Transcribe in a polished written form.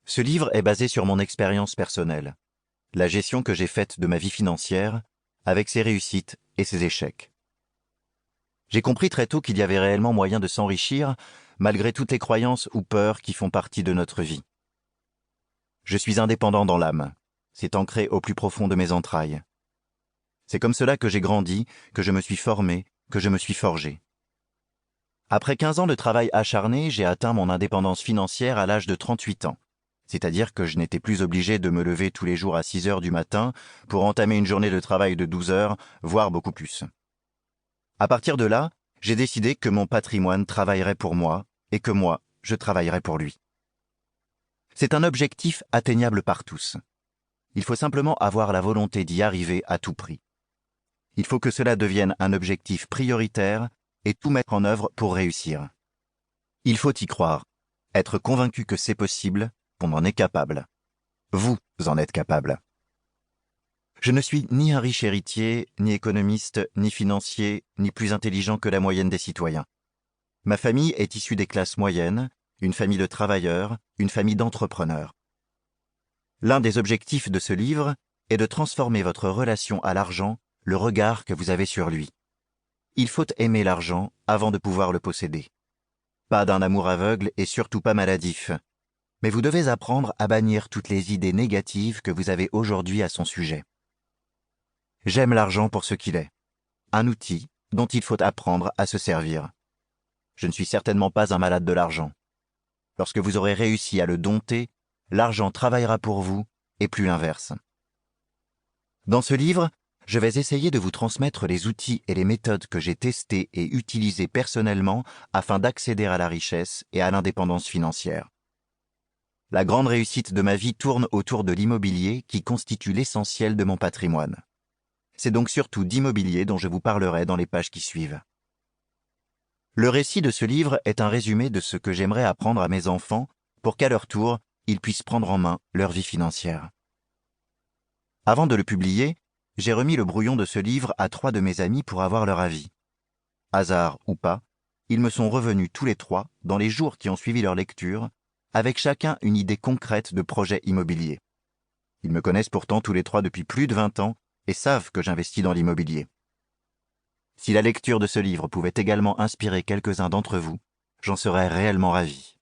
Ce livre est basé sur mon expérience personnelle, la gestion que j'ai faite de ma vie financière, avec ses réussites et ses échecs. J'ai compris très tôt qu'il y avait réellement moyen de s'enrichir, malgré toutes les croyances ou peurs qui font partie de notre vie. Je suis indépendant dans l'âme. C'est ancré au plus profond de mes entrailles. C'est comme cela que j'ai grandi, que je me suis formé, que je me suis forgé. Après 15 ans de travail acharné, j'ai atteint mon indépendance financière à l'âge de 38 ans. C'est-à-dire que je n'étais plus obligé de me lever tous les jours à 6 heures du matin pour entamer une journée de travail de 12 heures, voire beaucoup plus. À partir de là, j'ai décidé que mon patrimoine travaillerait pour moi et que moi, je travaillerais pour lui. C'est un objectif atteignable par tous. Il faut simplement avoir la volonté d'y arriver à tout prix. Il faut que cela devienne un objectif prioritaire et tout mettre en œuvre pour réussir. Il faut y croire, être convaincu que c'est possible, qu'on en est capable. Vous en êtes capable. Je ne suis ni un riche héritier, ni économiste, ni financier, ni plus intelligent que la moyenne des citoyens. Ma famille est issue des classes moyennes, une famille de travailleurs, une famille d'entrepreneurs. L'un des objectifs de ce livre est de transformer votre relation à l'argent, le regard que vous avez sur lui. Il faut aimer l'argent avant de pouvoir le posséder. Pas d'un amour aveugle et surtout pas maladif. Mais vous devez apprendre à bannir toutes les idées négatives que vous avez aujourd'hui à son sujet. J'aime l'argent pour ce qu'il est. Un outil dont il faut apprendre à se servir. Je ne suis certainement pas un malade de l'argent. Lorsque vous aurez réussi à le dompter, l'argent travaillera pour vous et plus l'inverse. Dans ce livre, je vais essayer de vous transmettre les outils et les méthodes que j'ai testés et utilisés personnellement afin d'accéder à la richesse et à l'indépendance financière. La grande réussite de ma vie tourne autour de l'immobilier qui constitue l'essentiel de mon patrimoine. C'est donc surtout d'immobilier dont je vous parlerai dans les pages qui suivent. Le récit de ce livre est un résumé de ce que j'aimerais apprendre à mes enfants pour qu'à leur tour, ils puissent prendre en main leur vie financière. Avant de le publier, j'ai remis le brouillon de ce livre à 3 de mes amis pour avoir leur avis. Hasard ou pas, ils me sont revenus tous les 3 dans les jours qui ont suivi leur lecture, avec chacun une idée concrète de projet immobilier. Ils me connaissent pourtant tous les 3 depuis plus de 20 ans et savent que j'investis dans l'immobilier. Si la lecture de ce livre pouvait également inspirer quelques-uns d'entre vous, j'en serais réellement ravi.